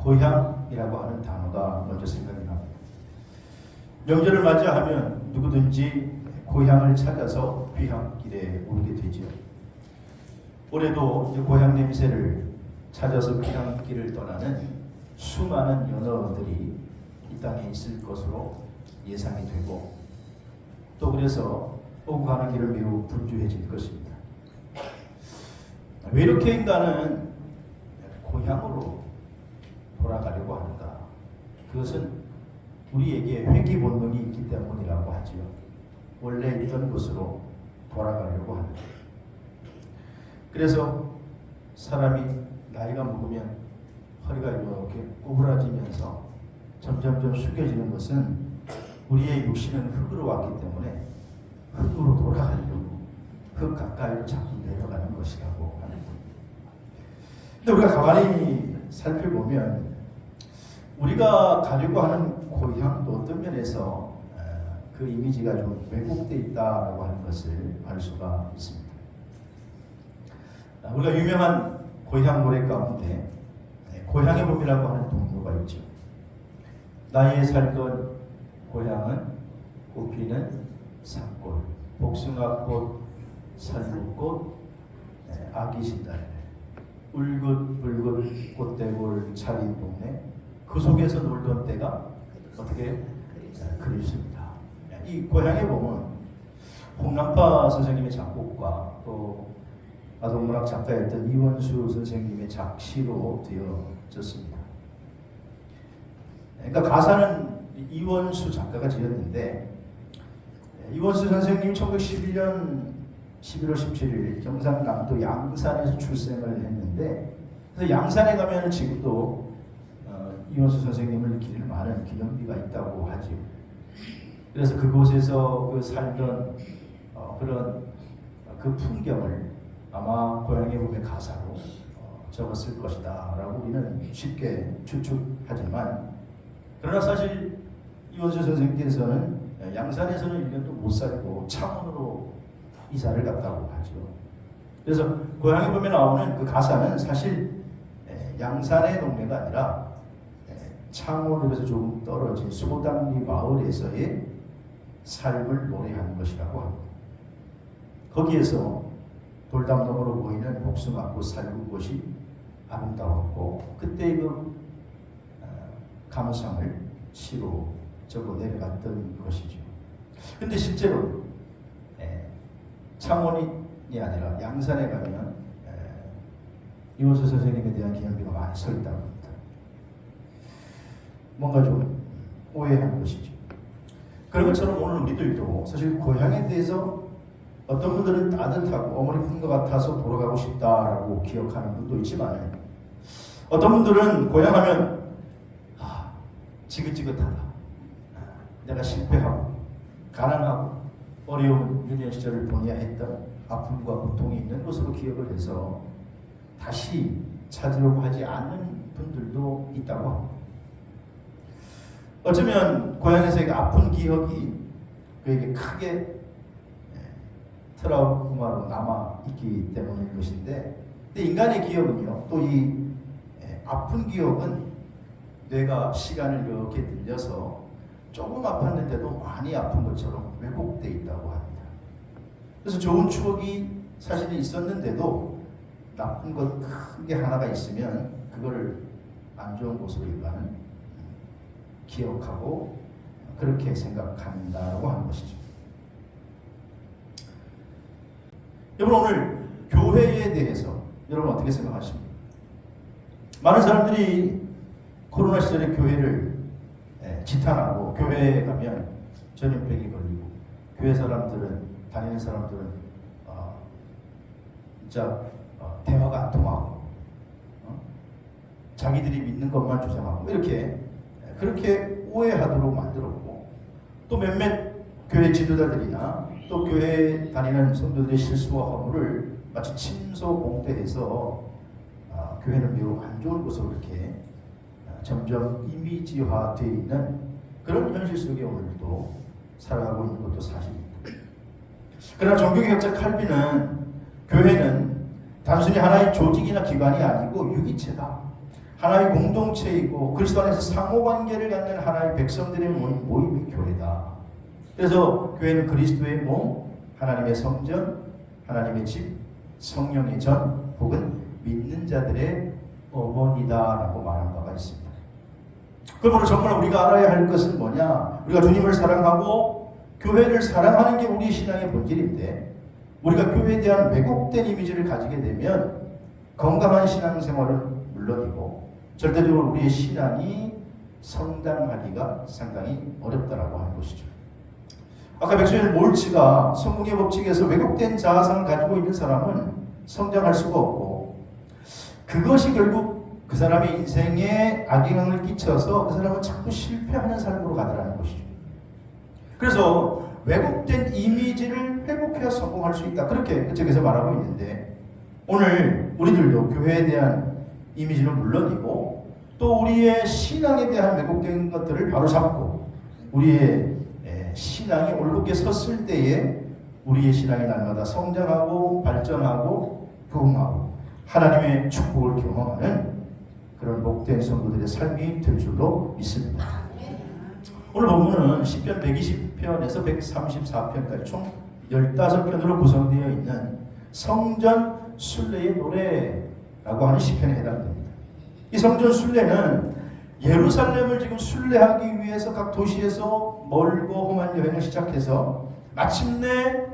고향이라고 하는 단어가 먼저 생각이 납니다. 명절을 맞이하면 누구든지 고향을 찾아서 귀향길에 오르게 되죠. 올해도 고향 냄새를 찾아서 귀향길을 떠나는 수많은 연어들이 이 땅에 있을 것으로 예상이 되고, 또 그래서 오고 가는 길은 매우 분주해질 것입니다. 왜 이렇게 인간은 고향으로 돌아가려고 하는가? 그것은 우리에게 회귀 본능이 있기 때문이라고 하지요. 원래 있던 곳으로 돌아가려고 하는 거예요. 그래서 사람이 나이가 먹으면 허리가 이렇게 구부라지면서 점점점 숙여지는 것은 우리의 육신은 흙으로 왔기 때문에 흙으로 돌아가려고 흙 가까이로 자꾸 내려가는 것이라고 하는 겁니다. 근데 우리가 가만히 살펴보면 우리가 가려고 하는 고향도 어떤 면에서 그 이미지가 좀 왜곡되어 있다고 하는 것을 알 수가 있습니다. 우리가 유명한 고향 노래 가운데 고향의 봄이라고 하는 동요가 있죠. 나의 살던 고향은 꽃피는 산골, 복숭아꽃, 살구꽃, 아기 신달, 울긋불긋 꽃대골 차린 동네, 그 속에서 놀던 때가 어떻게 그립습니다. 이 고향의 봄은 홍남파 선생님의 작곡과 또 아동문학 작가였던 이원수 선생님의 작시로 되어졌습니다. 그러니까 가사는 이원수 작가가 지었는데, 이원수 선생님이 1911년 11월 17일 경상남도 양산에서 출생을 했는데, 그래서 양산에 가면 지금도 이원수 선생님을 기릴 많은 기념비가 있다고 하죠. 그래서 그곳에서 그 살던 그런 그 풍경을 아마 고향의 봄의 가사로 적었을 것이다 라고 우리는 쉽게 추측하지만, 그러나 사실 이원수 선생님께서는 양산에서는 1년도 못 살고 창원으로 이사를 갔다고 하죠. 그래서 고향의 봄에 나오는 그 가사는 사실 양산의 동네가 아니라 창원에서 조금 떨어진 소당리 마을에서의 삶을 노래하는 것이라고 합니다. 거기에서 돌담 너머로 보이는 복숭아꽃, 살구꽃이 아름다웠고, 그때의 그 감상을 시로 적어 내려갔던 것이죠. 근데 실제로 창원이 아니라 양산에 가면 이원수 선생님에 대한 기념비가 많이 서 있다고 합니다. 뭔가 좀 오해하는 것이죠. 그런 것처럼 오늘 우리들도 사실 고향에 대해서 어떤 분들은 따뜻하고 어머니 품 것 같아서 돌아가고 싶다라고 기억하는 분도 있지만, 어떤 분들은 고향하면 지긋지긋하다, 내가 실패하고 가난하고 어려운 유년 시절을 보내야 했던 아픔과 고통이 있는 것으로 기억을 해서 다시 찾으려고 하지 않는 분들도 있다고 합니다. 어쩌면 고향에서의 아픈 기억이 그에게 크게 트라우마로 남아있기 때문인 것인데, 근데 인간의 기억은요, 또 이 아픈 기억은 뇌가 시간을 이렇게 늘려서 조금 아팠는데도 많이 아픈 것처럼 왜곡되어 있다고 합니다. 그래서 좋은 추억이 사실은 있었는데도 나쁜 것 크게 하나가 있으면 그거를 안 좋은 곳으로 인간은 기억하고 그렇게 생각한다고 하는 것이죠. 여러분, 오늘 교회에 대해서 여러분 어떻게 생각하십니까? 많은 사람들이 코로나 시절에 교회를 지탄하고, 교회에 가면 전염병이 걸리고, 교회 사람들은, 다니는 사람들은 진짜 대화가 안 통하고 자기들이 믿는 것만 주장하고, 이렇게 그렇게 오해하도록 만들었고, 또 몇몇 교회 지도자들이나 또 교회에 다니는 성도들의 실수와 허물을 마치 침소봉대해서 교회는 매우 안 좋은 곳으로 이렇게 점점 이미지화되어 있는 그런 현실 속에 오늘도 살아가고 있는 것도 사실입니다. 그러나 종교개혁자 칼빈은 교회는 단순히 하나의 조직이나 기관이 아니고 유기체다, 하나의 공동체이고 그리스도 안에서 상호관계를 갖는 하나의 백성들의 모임이 교회다. 그래서 교회는 그리스도의 몸, 하나님의 성전, 하나님의 집, 성령의 전, 혹은 믿는 자들의 어머니다라고 말한 바가 있습니다. 그러므로 정말 우리가 알아야 할 것은 뭐냐? 우리가 주님을 사랑하고 교회를 사랑하는 게 우리 신앙의 본질인데, 우리가 교회에 대한 왜곡된 이미지를 가지게 되면 건강한 신앙생활은 물론이고 절대적으로 우리의 신앙이 성장하기가 상당히 어렵다라고 하는 것이죠. 아까 백수인 몰치가 성공의 법칙에서 왜곡된 자아상을 가지고 있는 사람은 성장할 수가 없고, 그것이 결국 그 사람의 인생에 악영향을 끼쳐서 그 사람은 자꾸 실패하는 삶으로 가더라는 것이죠. 그래서 왜곡된 이미지를 회복해야 성공할 수 있다, 그렇게 그쪽에서 말하고 있는데, 오늘 우리들도 교회에 대한 이미지는 물론이고 또 우리의 신앙에 대한 왜곡된 것들을 바로잡고 우리의 신앙이 올곧게 섰을 때에 우리의 신앙이 날마다 성장하고 발전하고 부흥하고 하나님의 축복을 경험하는 그런 복된 성도들의 삶이 될 줄로 믿습니다. 오늘 본문은 시편 120편에서 134편까지 총 15편으로 구성되어 있는 성전 순례의 노래라고 하는 시편에 해당됩니다. 이 성전 순례는 예루살렘을 지금 순례하기 위해서 각 도시에서 멀고 험한 여행을 시작해서 마침내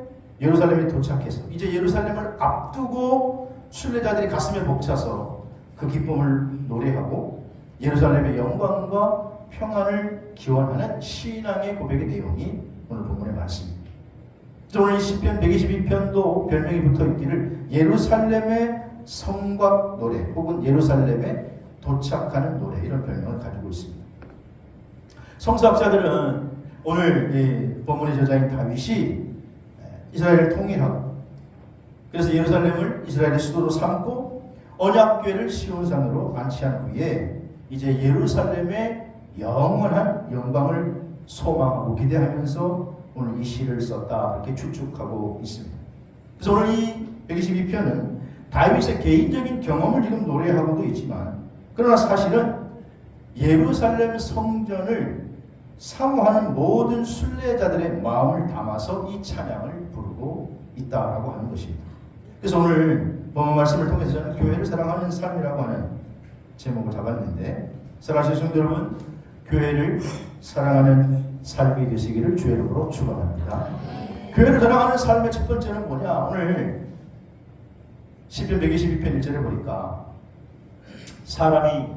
예루살렘에 도착해서 이제 예루살렘을 앞두고 순례자들이 가슴에 벅차서 그 기쁨을 노래하고 예루살렘의 영광과 평안을 기원하는 신앙의 고백의 내용이 오늘 본문의 말씀입니다. 오늘 이 시편 122편도 별명이 붙어있기를 예루살렘의 성곽 노래 혹은 예루살렘에 도착하는 노래, 이런 별명을 가지고 있습니다. 성서학자들은 오늘 이 본문의 저자인 다윗이 이스라엘을 통일하고 그래서 예루살렘을 이스라엘의 수도로 삼고 언약궤를 시온산으로 안치한 후에 이제 예루살렘의 영원한 영광을 소망하고 기대하면서 오늘 이 시를 썼다, 이렇게 추측하고 있습니다. 그래서 오늘 이 122편은 다윗의 개인적인 경험을 지금 노래하고도 있지만, 그러나 사실은 예루살렘 성전을 사모하는 모든 순례자들의 마음을 담아서 이 찬양을 부르고 있다라고 하는 것입니다. 그래서 오늘 본문 말씀을 통해서 저는 교회를 사랑하는 삶이라고 하는 제목을 잡았는데, 사랑하시는 성도 여러분, 교회를 사랑하는 삶이 되시기를 주의 이름으로 축원합니다. 교회를 사랑하는 삶의 첫 번째는 뭐냐? 오늘 시편 122편 1절에 보니까 사람이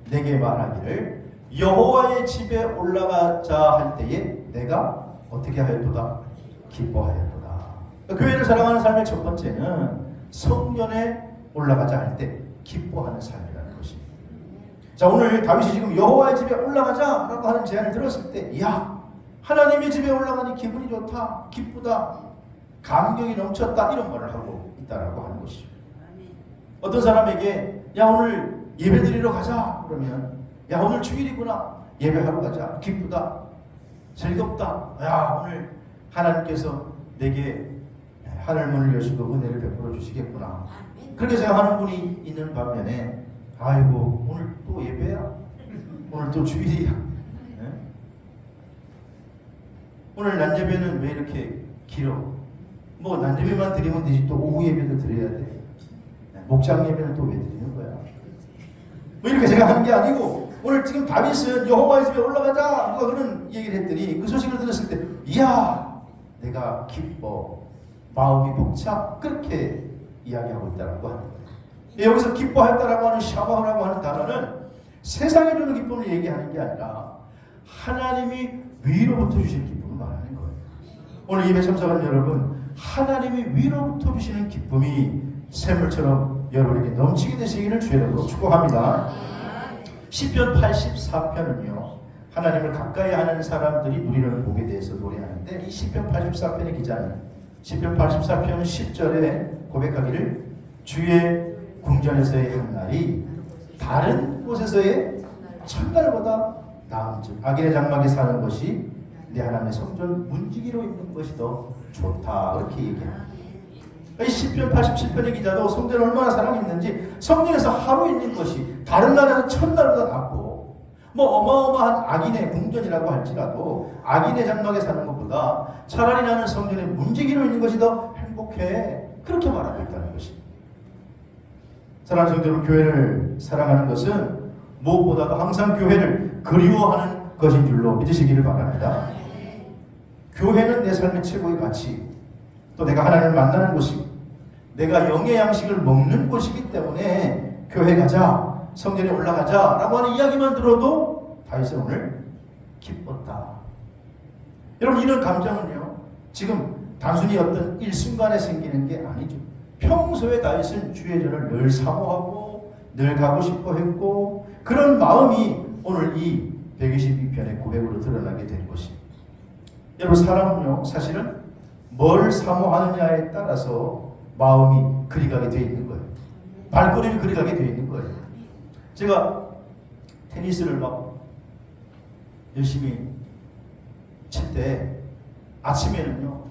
내게 말하기를 여호와의 집에 올라가자 할 때에 내가 어떻게 하였도다? 기뻐하였도다. 교회를 사랑하는 삶의 첫 번째는 성전에 올라가자 할 때 기뻐하는 삶이라는 것입니다. 자, 오늘 다윗이 지금 여호와의 집에 올라가자라고 하는 제안을 들었을 때, 이야, 하나님의 집에 올라가니 기분이 좋다, 기쁘다, 감격이 넘쳤다, 이런 말을 하고 있다라고 하는 것이죠. 어떤 사람에게 야, 오늘 예배 드리러 가자 그러면, 야, 오늘 주일이구나, 예배하러 가자, 기쁘다, 즐겁다, 야, 오늘 하나님께서 내게 하늘문을 여시고 은혜를 베풀어 주시겠구나, 그렇게 생각하는 분이 있는 반면에, 아이고 오늘 또 예배야, 오늘 또 주일이야, 네? 오늘 낮예배는 왜 이렇게 길어? 뭐 낮예배만 드리면 되지 또 오후 예배도 드려야 돼? 목장 예배는 또 왜 드리는 거야? 뭐 이렇게 생각하는 게 아니고, 오늘 지금 다윗은 여호와의 집에 올라가자 누가 그런 얘기를 했더니 그 소식을 들었을 때, 이야, 내가 기뻐, 마음이 벅차, 그렇게 이야기하고 있다라고 하는 거예요. 여기서 기뻐했다라고 하는 샤바라고 하는 단어는 세상에 주는 기쁨을 얘기하는 게 아니라 하나님이 위로부터 주시는 기쁨을 말하는 거예요. 오늘 예배 참석하는 여러분, 하나님이 위로부터 주시는 기쁨이 샘물처럼 여러분에게 넘치게 되시기를 주의 이름으로 축복합니다. 시편 84편은요, 하나님을 가까이 하는 사람들이 누리는 복에 대해서 노래하는데, 이 시편 84편의 기자는 시편 84편 10절에 고백하기를 주의 궁전에서의 한 날이 다른 곳에서의 첫날보다 나은즉 악인의 장막에 사는 것이 내 하나님의 성전 문지기로 있는 것이 더 좋다, 그렇게 얘기합니다. 이 시편 87편의 기자도 성전을 얼마나 사랑했는지 성전에서 하루 있는 것이 다른 나라에서 천날보다 낫고, 뭐 어마어마한 악인의 궁전이라고 할지라도 악인의 장막에 사는 것보다 차라리 나는 성전에 문지기로 있는 것이 더 행복해. 그렇게 말하고 있다는 것입니다. 사랑하는 성도 여러분, 교회를 사랑하는 것은 무엇보다도 항상 교회를 그리워하는 것인 줄로 믿으시기를 바랍니다. 교회는 내 삶의 최고의 가치, 또 내가 하나님을 만나는 곳이고 내가 영의 양식을 먹는 곳이기 때문에 교회 가자, 성전에 올라가자 라고 하는 이야기만 들어도 다윗은 오늘 기뻤다. 여러분, 이런 감정은요, 지금 단순히 어떤 일순간에 생기는 게 아니죠. 평소에 다윗은 주의 전을 늘 사모하고 늘 가고 싶어 했고, 그런 마음이 오늘 이 122편의 고백으로 드러나게 된 것입니다. 여러분, 사람은요, 사실은 뭘 사모하느냐에 따라서 마음이 그리가게 되어 있는 거예요. 발걸음이 그리가게 되어 있는 거예요. 제가 테니스를 막 열심히 칠 때 아침에는요,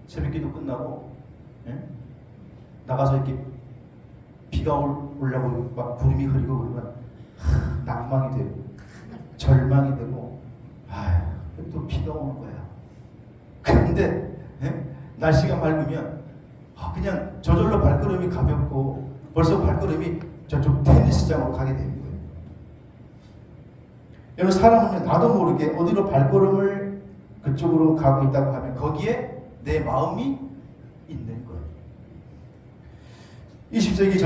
새벽기도 끝나고 나가서 이렇게 비가 오려고 막 구름이 흐리고 그러면 낭망이 되고 절망이 되고, 또 비가 오는 거야. 그런데 날씨가 맑으면 그냥 저절로 발걸음이 가볍고 벌써 발걸음이 저쪽 테니스장으로 가게 되는 거예요. 여러분, 사람은 나도 모르게 어디로 발걸음을 그쪽으로 가고 있다고 하면 거기에 내 마음이 있는 거예요. 20세기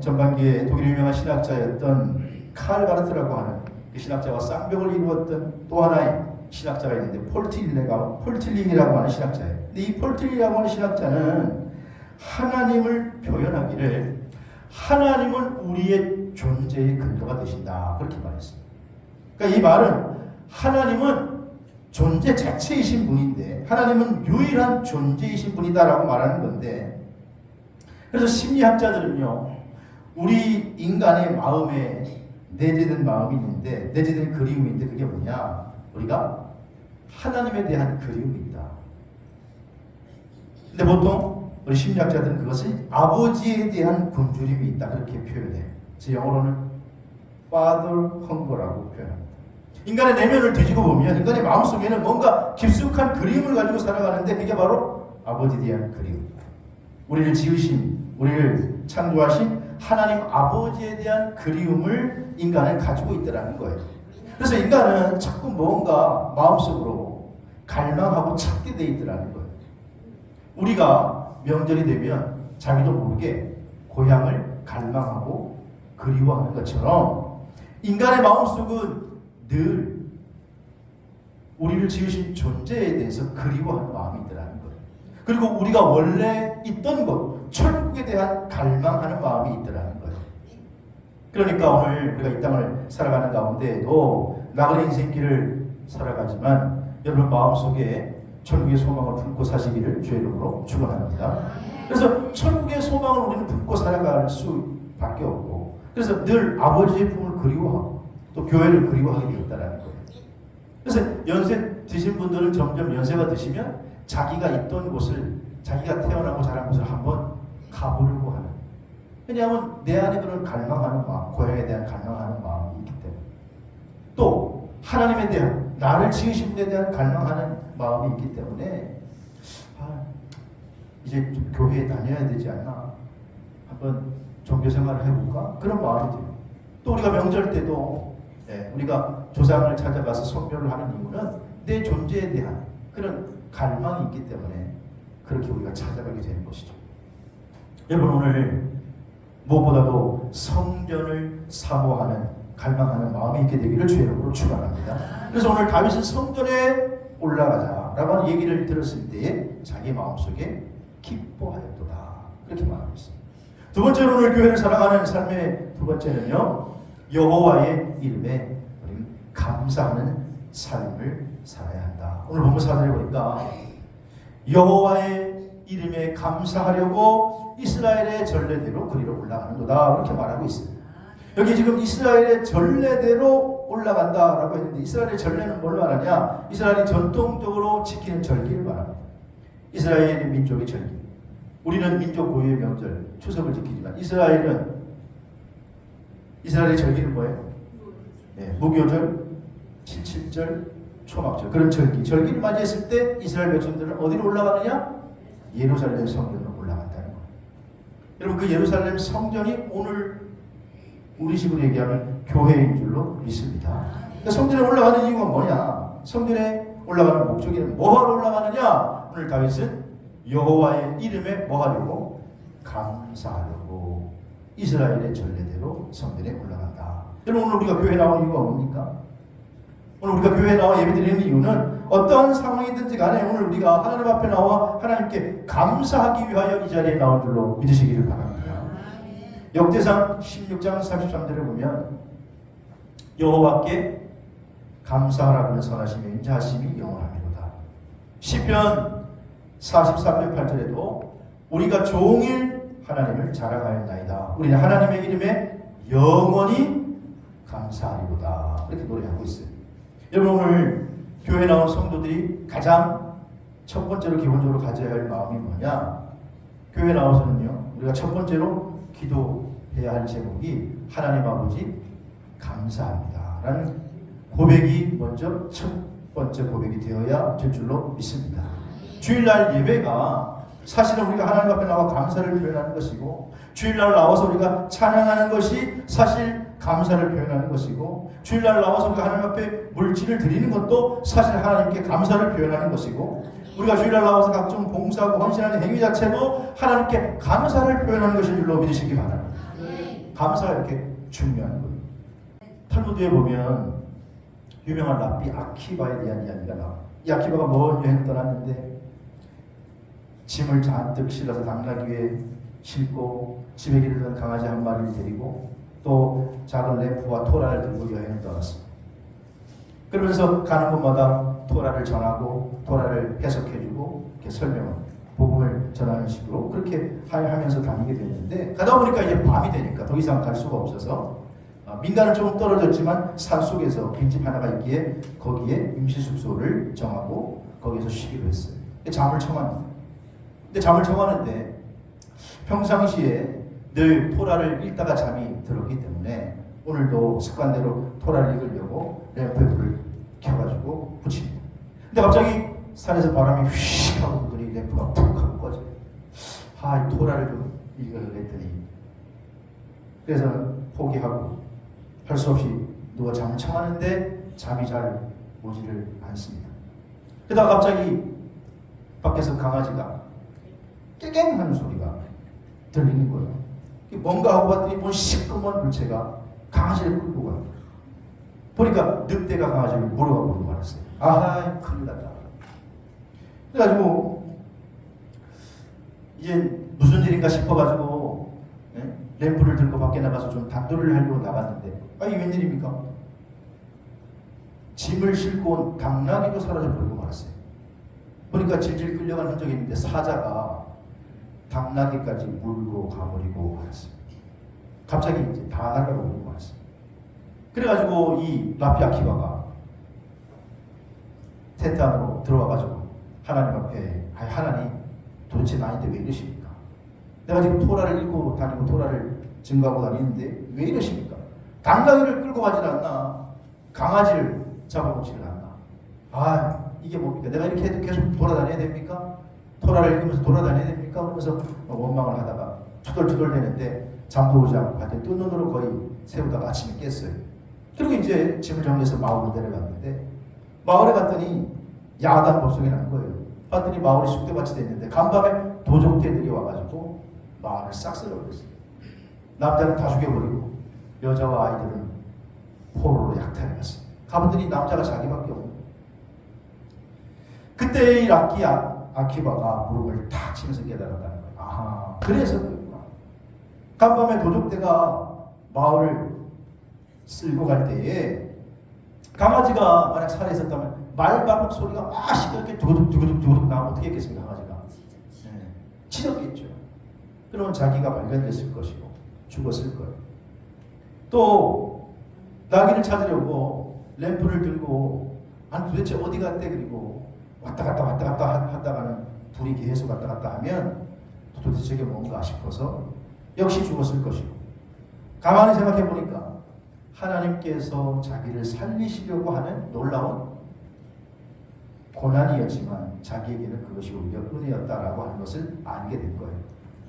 전반기에 독일의 유명한 신학자였던 칼 바르트라고 하는 그 신학자와 쌍벽을 이루었던 또 하나의 신학자가 있는데 폴틸링이라고 하는 신학자예요. 근데 이 폴틸링이라고 하는 신학자는 하나님을 표현하기를 하나님은 우리의 존재의 근거가 되신다, 그렇게 말했습니다. 그러니까 이 말은 하나님은 존재 자체이신 분인데 하나님은 유일한 존재이신 분이다라고 말하는 건데, 그래서 심리학자들은요, 우리 인간의 마음에 내재된 마음이 있는데, 내재된 그리움이 있는데 그게 뭐냐? 우리가 하나님에 대한 그리움이 있다. 근데 보통 우리 심리학자들은 그것을 아버지에 대한 굶주림이 있다, 그렇게 표현해요. 그래서 영어로는 Father Hunger라고 표현합니다. 인간의 내면을 뒤지고 보면 인간의 마음속에는 뭔가 깊숙한 그리움을 가지고 살아가는데 그게 바로 아버지에 대한 그리움. 우리를 지으신, 우리를 창조하신 하나님 아버지에 대한 그리움을 인간은 가지고 있다는 거예요. 그래서 인간은 자꾸 뭔가 마음속으로 갈망하고 찾게 돼 있더라는 거예요. 우리가 명절이 되면 자기도 모르게 고향을 갈망하고 그리워하는 것처럼 인간의 마음속은 늘 우리를 지으신 존재에 대해서 그리워하는 마음이 있더라는 거예요. 그리고 우리가 원래 있던 곳, 천국에 대한 갈망하는 마음이 있더라는 거예요. 그러니까 오늘 우리가 이 땅을 살아가는 가운데에도 나그네 인생길을 살아가지만 여러분 마음속에 천국의 소망을 품고 사시기를 주의 이름으로 축원합니다. 그래서 천국의 소망을 우리는 품고 살아갈 수밖에 없고, 그래서 늘 아버지의 품을 그리워하고 또 교회를 그리워하게 되었다는 거예요. 그래서 연세 드신 분들은 점점 연세가 드시면 자기가 있던 곳을, 자기가 태어나고 자란 곳을 한번 가보려고 하는, 왜냐하면 내 안에 그런 갈망하는 마음, 고향에 대한 갈망하는 마음이 있기 때문에, 또 하나님에 대한, 나를 지으신 분에 대한 갈망하는 마음이 있기 때문에 이제 좀 교회에 다녀야 되지 않나, 한번 종교생활을 해볼까, 그런 마음이 들어요. 또 우리가 명절 때도 우리가 조상을 찾아가서 성묘를 하는 이유는 내 존재에 대한 그런 갈망이 있기 때문에 그렇게 우리가 찾아가게 되는 것이죠. 여러분, 오늘 무엇보다도 성전을 사모하는, 갈망하는 마음이 있게 되기를 주의 이름으로 축원합니다. 그래서 오늘 다윗은 성전에 올라가자라고 하는 얘기를 들었을 때에 자기 마음속에 기뻐하였도다, 그렇게 말하고 있습니다. 두 번째로 오늘 교회를 사랑하는 삶의 두 번째는요, 여호와의 이름에 우리는 감사하는 삶을 살아야 한다. 오늘 본문 4절에 보니까 여호와의 이름에 감사하려고 이스라엘의 전례대로 그리로 올라가는도다, 그렇게 말하고 있습니다. 여기 지금 이스라엘의 전례대로 올라간다라고 했는데, 이스라엘의 전례는 뭘 말하냐? 이스라엘이 전통적으로 지키는 절기를 말합니다. 이스라엘의 민족의 절기. 우리는 민족 고유의 명절 추석을 지키지만 이스라엘은 이스라엘의 절기는 뭐예요? 무교절, 77절, 초막절 그런 절기를 맞이했을 때 이스라엘 백성들은 어디로 올라가느냐? 예루살렘 성전으로 올라간다는 거예요. 여러분 그 예루살렘 성전이 오늘 우리 식으로 얘기하면 교회인 줄로 믿습니다. 그러니까 성전에 올라가는 이유가 뭐냐? 성전에 올라가는 목적에는 뭐하러 올라가느냐? 오늘 다윗은 여호와의 이름에 뭐하려고? 감사하려고 이스라엘의 전례대로 성전에 올라간다. 여러분 오늘 우리가 교회 나오는 이유가 뭡니까? 오늘 우리가 교회에 나와 예배드리는 이유는 어떠한 상황이든지 간에 오늘 우리가 하나님 앞에 나와 하나님께 감사하기 위하여 이 자리에 나온 줄로 믿으시기를 바랍니다. 역대상 16장 33절에 보면 여호와께 감사하라는 선하심이 인자하심이 영원하리로다. 시편 43편 8절에도 우리가 종일 하나님을 자랑하였나이다. 우리는 하나님의 이름에 영원히 감사하리로다. 이렇게 노래하고 있어요. 여러분 오늘 교회 나온 성도들이 가장 첫 번째로 기본적으로 가져야 할 마음이 뭐냐? 교회 나와서는요 우리가 첫 번째로 기도해야 할 제목이 하나님 아버지 감사합니다 라는 고백이 먼저 첫 번째 고백이 되어야 될 줄로 믿습니다. 주일날 예배가 사실은 우리가 하나님 앞에 나와 감사를 표현하는 것이고 주일날 나와서 우리가 찬양하는 것이 사실 감사를 표현하는 것이고 주일날 나와서 우리가 하나님 앞에 물질을 드리는 것도 사실 하나님께 감사를 표현하는 것이고 우리가 주일날 나와서 각종 봉사하고 헌신하는 행위 자체도 하나님께 감사를 표현하는 것인 줄로 믿으시기 바랍니다. 감사가 이렇게 중요한 거예요. 탈무드에 보면 유명한 랍비 아키바에 대한 이야기가 나와요. 이 아키바가 먼 여행을 떠났는데 짐을 잔뜩 실어서 당나귀 위에 싣고 집에 기르던 강아지 한 마리를 데리고 또 작은 램프와 토라를 들고 여행을 떠났습니다. 그러면서 가는 곳마다 토라를 전하고 토라를 해석해주고 이렇게 설명하고 복음을 전하는 식으로 그렇게 하면서 다니게 됐는데 가다 보니까 이제 밤이 되니까 더 이상 갈 수가 없어서 민가는 좀 떨어졌지만 산 속에서 빈집 하나가 있기에 거기에 임시 숙소를 정하고 거기에서 쉬기로 했어요. 잠을 청합니다. 근데 잠을 청하는데 평상시에 늘 토라를 읽다가 잠이 들었기 때문에 오늘도 습관대로 토라를 읽으려고 램프에 불을 켜가지고 붙입니다. 근데 갑자기 산에서 바람이 휘 하고 불더니 램프가 푹 하고 꺼져요. 이 토라를 좀 읽으려고 했더니 그래서 포기하고 할 수 없이 누가 잠을 청하는데 잠이 잘 오지를 않습니다. 그러다가 갑자기 밖에서 강아지가 깨갱 하는 소리가 들리는 거예요. 뭔가 하고 봤더니 뭔 시꺼먼 물체가 강아지를 끌고 가요. 보니까 늑대가 강아지를 물어가고 말았어요. 큰일 났다. 그래가지고 이제 무슨 일인가 싶어가지고 램프를 들고 밖에 나가서 좀 단도를 하려고 나갔는데 이게 웬일입니까? 짐을 싣고 온 당나귀도 사라져 버리고 말았어요. 보니까 질질 끌려간 흔적이 있는데 사자가 당나귀까지 물고 가버리고 말았어요. 갑자기 이제 다 날아가고 말았어요. 그래가지고 이 라피 아키바가 텐트 안으로 들어와가지고 하나님 앞에 하나님 도대체 나한테 왜 이러십니까? 내가 지금 토라를 읽고 다니고 토라를 증거하고 다니는데 왜 이러십니까? 당나귀를 끌고 가질 않나? 강아지를 잡아먹지를 않나? 이게 뭡니까? 내가 이렇게 해도 계속 돌아다녀야 됩니까? 토라를 읽으면서 돌아다녀야 됩니까? 그러면서 원망을 하다가 투덜투덜 대는데 잠도 오지 않고 봤더니 뜬 눈으로 거의 새우다가 아침에 깼어요. 그리고 이제 짐을 정리해서 마을로 내려갔는데 마을에 갔더니 야간 법석이 난 거예요. 봤더니 마을이 쑥대밭이 됐는데 간밤에 도적대들이 와가지고 마을을 싹 쓸어버렸어요. 남자는 다 죽여버리고 여자와 아이들은 포로로 약탈해갔어요. 가봤더니 남자가 자기밖에 없는 거예요. 그때 이 아키바가 무릎을 탁 치면서 깨달았다는 거예요. 그래서 그렇구나. 간밤에 도적대가 마을을 쓸고 갈 때에 강아지가 만약 살아 있었다면 말바꿈 소리가 막 시끄럽게 두구둑 나면 어떻게 했겠습니까? 강아지가 치렀겠죠. 그러면 자기가 발견됐을 것이고 죽었을 거예요. 또 나귀를 찾으려고 램프를 들고 도대체 어디 갔대? 그리고 왔다 갔다 하다가는 불이 계속 왔다 갔다 하면 도대체 저게 뭔가 싶어서 역시 죽었을 것이고 가만히 생각해 보니까 하나님께서 자기를 살리시려고 하는 놀라운 고난이었지만 자기에게는 그것이 오히려 은혜였다라고 하는 것을 알게 된 거예요.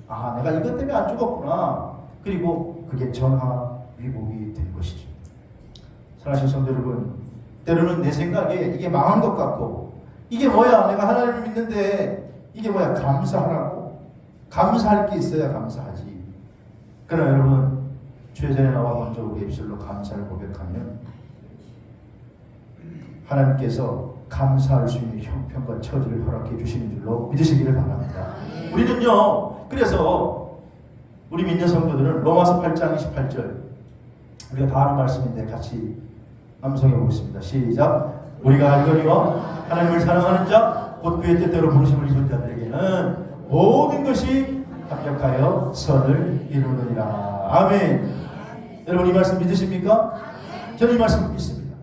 아, 내가 이것 때문에 안 죽었구나. 그리고 그게 전화위복이 된 것이죠. 사랑하시는 성도 여러분, 때로는 내 생각에 이게 망한 것 같고, 이게 뭐야, 내가 하나님을 믿는데 이게 뭐야, 감사하라고. 감사할 게 있어야 감사하지. 그러나 여러분, 주의 전에 나와 먼저 우리 입술로 감사를 고백하면 하나님께서 감사할 수 있는 형편과 처지를 허락해 주시는 줄로 믿으시기를 바랍니다. 우리는요, 그래서 우리 믿는 성도들은 로마서 8장 28절, 우리가 다 아는 말씀인데 같이 암송해 보겠습니다. 시작. 우리가 알거니와 하나님을 사랑하는 자 곧 그의 뜻대로 부르심을 입은 자들에게는 모든 것이 합력하여 선을 이루느니라. 아멘. 여러분 이 말씀 믿으십니까? 저는 이 말씀 믿습니다.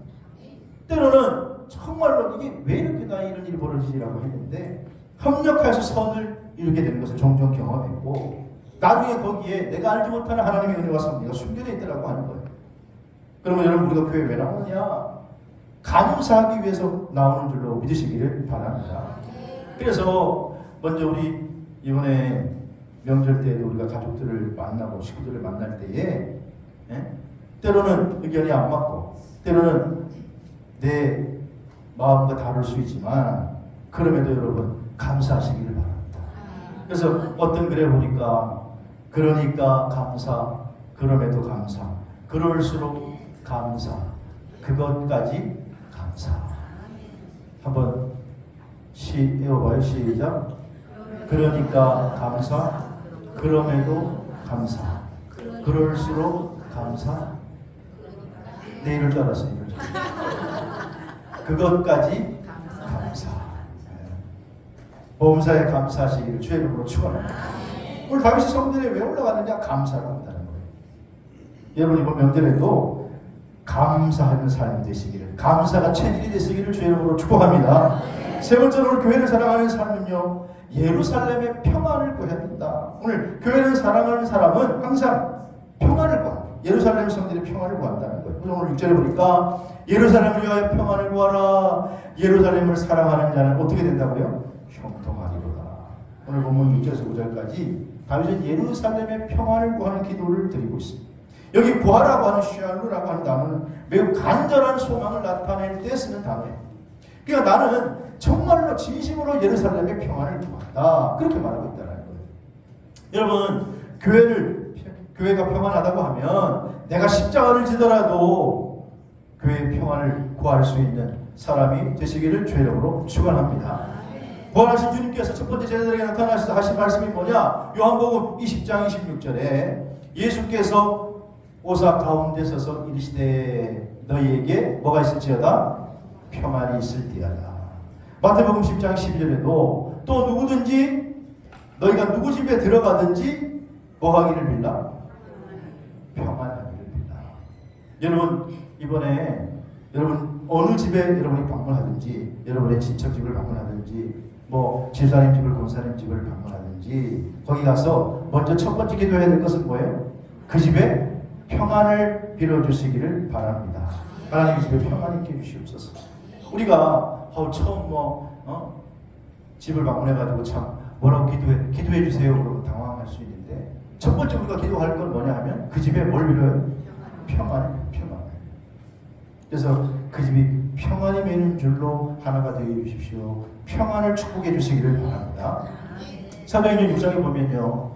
때로는 정말로 이게 왜 이렇게 나 이런 일이 벌어지지라고 했는데 협력해서 선을 이루게 되는 것을 종종 경험했고, 나중에 거기에 내가 알지 못하는 하나님의 은혜와 섭리가 숨겨져 있더라고 하는 거예요. 그러면 여러분, 우리가 교회에 왜 나오느냐? 감사하기 위해서 나오는 줄로 믿으시기를 바랍니다. 그래서 먼저 우리 이번에 명절 때에도 우리가 가족들을 만나고 식구들을 만날 때에 때로는 의견이 안 맞고 때로는 내 마음과 다를 수 있지만 그럼에도 여러분 감사하시기를 바랍니다. 그래서 어떤 글에 보니까 그러니까 감사, 그럼에도 감사, 그럴수록 감사, 그것까지 감사. 한번 외워봐요. 시작. 그러니까 감사, 그럼에도 감사, 그럴수록 감사. 내 이럴 줄 알았어요. 이럴 줄 알았어요. 그것까지 감사. 보험사에 감사하시기를 주의 이름으로 축원합니다. 오늘 다윗이 성전에 왜 올라가느냐? 감사를 한다는 거예요. 여러분 이번 명절에도 감사하는 삶이 되시기를, 감사가 체질이 되시기를 주의 이름으로 축복합니다. 세 번째로 오늘 교회를 사랑하는 삶은요, 예루살렘의 평안을 구해야 된다. 오늘 교회를 사랑하는 사람은 항상 평안을 구한다. 예루살렘 성전의 평안을 구한다는 거예요. 오늘 6절에 보니까 예루살렘을 위하여 평안을 구하라. 예루살렘을 사랑하는 자는 어떻게 된다고요? 형통하리로다. 오늘 본문 6절에서 9절까지 다윗은 예루살렘의 평안을 구하는 기도를 드리고 있습니다. 여기 구하라고 하는 샬루라고 하는 단어는 매우 간절한 소망을 나타낼 때 쓰는 단어예요. 그러니까 나는 정말로 진심으로 예루살렘의 평안을 구한다. 그렇게 말하고 있다는 거예요. 여러분, 교회가 평안하다고 하면 내가 십자가를 지더라도 교회의 평안을 구할 수 있는 사람이 되시기를 주의 이름으로 축원합니다. 부활하신 주님께서 첫 번째 제자들에게 나타나셔서 하신 말씀이 뭐냐? 요한복음 20장 26절에 예수께서 오사 가운데 서서 이르시되 너희에게 뭐가 있을지어다? 평안이 있을지어다. 마태복음 10장 12절에도 또 누구든지 너희가 누구 집에 들어가든지 뭐 하기를 빌라? 평안하기를 빌라. 여러분 이번에 여러분 어느 집에 여러분이 방문하든지, 여러분의 친척 집을 방문하든지, 뭐 집사님 집을, 권사님 집을 방문하든지, 거기 가서 먼저 첫 번째 기도해야 될 것은 뭐예요? 그 집에 평안을 빌어주시기를 바랍니다. 하나님 집에 평안 있게 해주시옵소서. 우리가 처음 집을 방문해가지고 참 뭐라고 기도해 주세요 그러고 당황할 수 있는데, 첫 번째 우리가 기도할 건 뭐냐 하면 그 집에 뭘 빌어요? 평안. 그래서 그 집이 평안이 매는 줄로 하나가 되어 주십시오. 평안을 축복해 주시기를 바랍니다. 사도행전 6장에 보면요,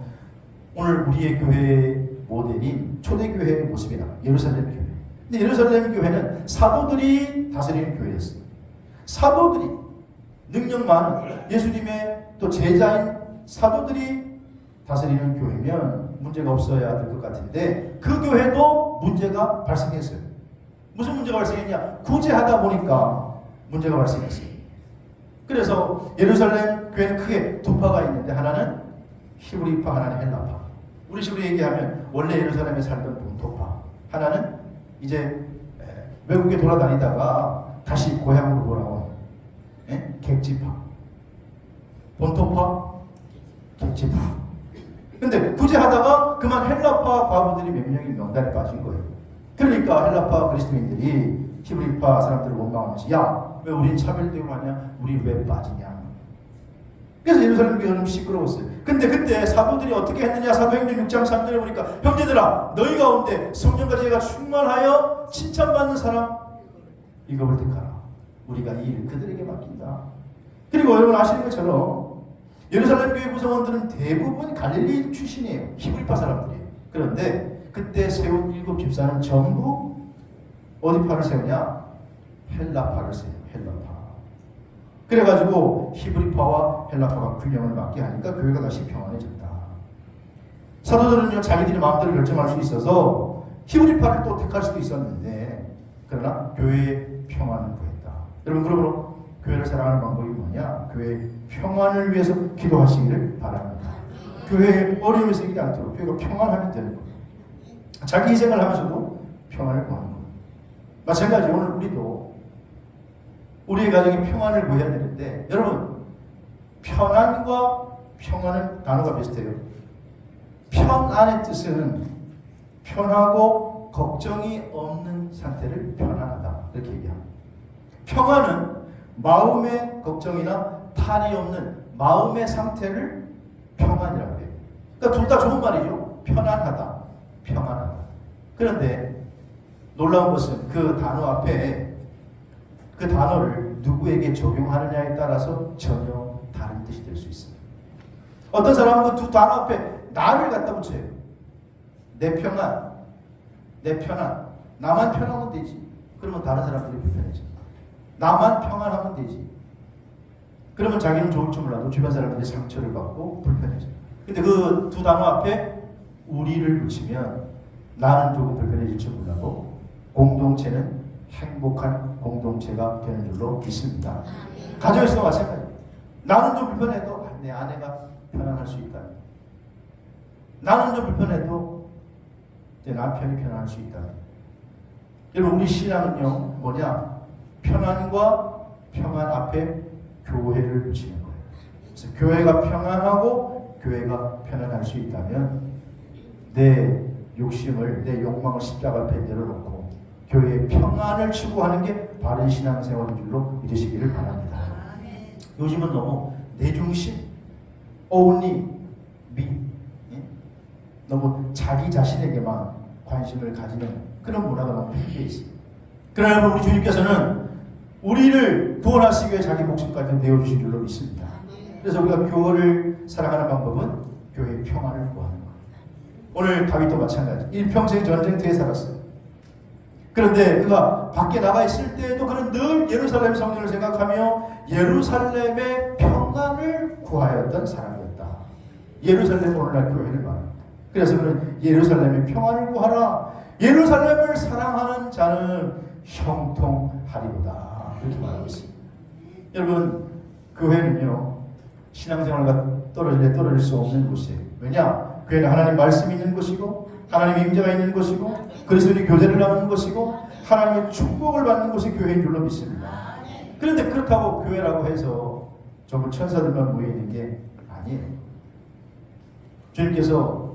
오늘 우리의 교회의 모델인 초대교회의 모습이다. 예루살렘 교회. 근데 예루살렘 교회는 사도들이 다스리는 교회였어요. 사도들이 능력 많은 예수님의 또 제자인 사도들이 다스리는 교회면 문제가 없어야 될 것 같은데, 그 교회도 문제가 발생했어요. 무슨 문제가 발생했냐? 구제하다 보니까 문제가 발생했어요. 그래서 예루살렘 교회는 크게 두 파가 있는데, 하나는 히브리파, 하나는 헬라파. 우리 식으로 얘기하면 원래 예루살렘에 살던 본토파, 하나는 이제 외국에 돌아다니다가 다시 고향으로 돌아온 객지파. 본토파, 객지파. 근데 구제하다가 그만 헬라파 과부들이 몇 명이 명단에 빠진 거예요. 그러니까 헬라파 그리스도인들이 히브리파 사람들을 원망하면서 야, 왜 우린 차별되고 하냐? 우리 왜 빠지냐? 그래서 예루살렘 교회는 시끄러웠어요. 근데 그때 사도들이 어떻게 했느냐? 사도행전 6장 3절에 보니까 형제들아, 너희 가운데 성령과 지혜가 충만하여 칭찬받는 사람 이것을 택하라. 우리가 이 일을 그들에게 맡긴다. 그리고 여러분 아시는 것처럼 예루살렘 교회 구성원들은 대부분 갈릴리 출신이에요. 히브리파 사람들이에요. 그런데 그때 세운 7 집사는 전부 어디 파를 세우냐? 헬라파를 세워요. 헬라파. 그래가지고 히브리파와 헬라파가 균형을 맞게 하니까 교회가 다시 평안해졌다. 사도들은요, 자기들이 마음대로 결정할 수 있어서 히브리파를 또 택할 수도 있었는데, 그러나 교회의 평안을 구했다. 여러분, 그러므로 교회를 사랑하는 방법이 뭐냐? 교회의 평안을 위해서 기도하시기를 바랍니다. 교회에 어려움이 생기지 않도록 교회가 평안하면 되는 거예요. 자기 희생을 하면서도 평안을 구하는 거예요. 마찬가지로 오늘 우리도 우리의 가정에 평안을 구해야 되는데, 여러분, 편안과 평안은 단어가 비슷해요. 편안의 뜻은 편하고 걱정이 없는 상태를 편안하다, 이렇게 얘기합니다. 평안은 마음의 걱정이나 탈이 없는 마음의 상태를 평안이라고 해요. 그러니까 둘 다 좋은 말이죠. 편안하다, 평안하다. 그런데 놀라운 것은 그 단어 앞에 그 단어를 누구에게 적용하느냐에 따라서 전혀 다른 뜻이 될 수 있습니다. 어떤 사람은 그 두 단어 앞에 나를 갖다 붙여요. 내 평안, 내 편안. 나만 편하면 되지. 그러면 다른 사람들이 불편해져. 나만 평안하면 되지. 그러면 자기는 좋을 줄 몰라도 주변 사람들이 상처를 받고 불편해져. 근데 그 두 단어 앞에 우리를 붙이면 나는 조금 불편해질 줄 몰라도 공동체는 행복한 공동체가 되는 줄로 믿습니다. 가정에서도 마찬가지예요. 나는 좀 불편해도 내 아내가 편안할 수 있다. 나는 좀 불편해도 내 남편이 편안할 수 있다. 여러분, 우리 신앙은요, 뭐냐? 편안과 평안 앞에 교회를 붙이는 거예요. 그래서 교회가 평안하고 교회가 편안할 수 있다면 내 욕심을, 내 욕망을 십자가 앞에 내려놓고 교회의 평안을 추구하는 게 바른 신앙생활인 줄로 믿으시기를 바랍니다. 요즘은 너무 내 중심, only me, 너무 자기 자신에게만 관심을 가지는 그런 문화가 너무 팽배해 있습니다. 그러나 우리 주님께서는 우리를 구원하시기 위해 자기 목숨까지 내어주신 줄로 믿습니다. 그래서 우리가 교회를 사랑하는 방법은 교회의 평안을 구하는 거예요. 오늘 다윗도 마찬가지. 일평생 전쟁터에 살았어요. 그런데 그가 밖에 나가 있을 때에도 그는 늘 예루살렘 성전을 생각하며 예루살렘의 평안을 구하였던 사람이었다. 예루살렘 오늘날 교회를 말합니다. 그래서 그는 예루살렘의 평안을 구하라. 예루살렘을 사랑하는 자는 형통하리로다. 이렇게 말하고 있습니다. 여러분, 교회는요, 신앙생활과 떨어질 수 없는 곳이에요. 왜냐? 교회는 하나님 말씀이 있는 곳이고 하나님의 임재가 있는 곳이고 그리스도인이 교제를 나누는 곳이고 하나님의 축복을 받는 곳이 교회인 줄로 믿습니다. 그런데 그렇다고 교회라고 해서 전부 천사들만 모여있는 게 아니에요. 주님께서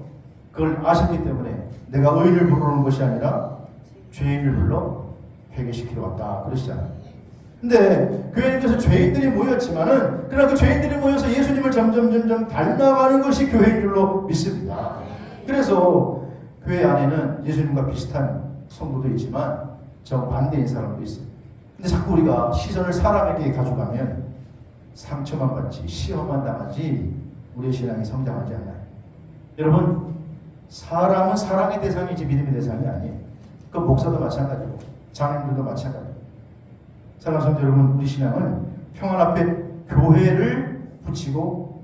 그걸 아셨기 때문에 내가 의인을 부르는 것이 아니라 죄인을 불러 회개시키러 왔다 그러시잖아요. 근데 교회님께서 죄인들이 모였지만은 그러나 그 죄인들이 모여서 예수님을 점점 닮아가는 것이 교회인 줄로 믿습니다. 그래서 교회 안에는 예수님과 비슷한 성도도 있지만 정반대인 사람도 있어요. 근데 자꾸 우리가 시선을 사람에게 가져가면 상처만 받지 시험만 당하지 우리의 신앙이 성장하지 않아요. 여러분, 사람은 사랑의 대상이지 믿음의 대상이 아니에요. 그 목사도 마찬가지고 장로님들도 마찬가지고. 사랑하는 성도 여러분, 우리 신앙은 평안 앞에 교회를 붙이고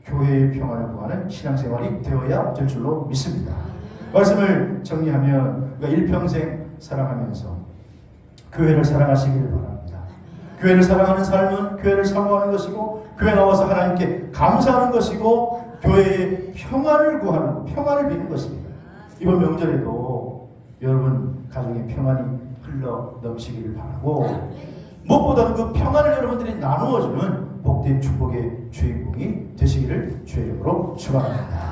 교회의 평안을 구하는 신앙생활이 되어야 될 줄로 믿습니다. 말씀을 정리하면 우리가 일평생 사랑하면서 교회를 사랑하시기를 바랍니다. 교회를 사랑하는 삶은 교회를 사모하는 것이고 교회 나와서 하나님께 감사하는 것이고 교회의 평안을 구하는, 평안을 비는 것입니다. 이번 명절에도 여러분 가정의 평안이 흘러 넘치기를 바라고 무엇보다도 그 평안을 여러분들이 나누어주는 복된 축복의 주인공이 되시기를 주의 이름으로 축원합니다.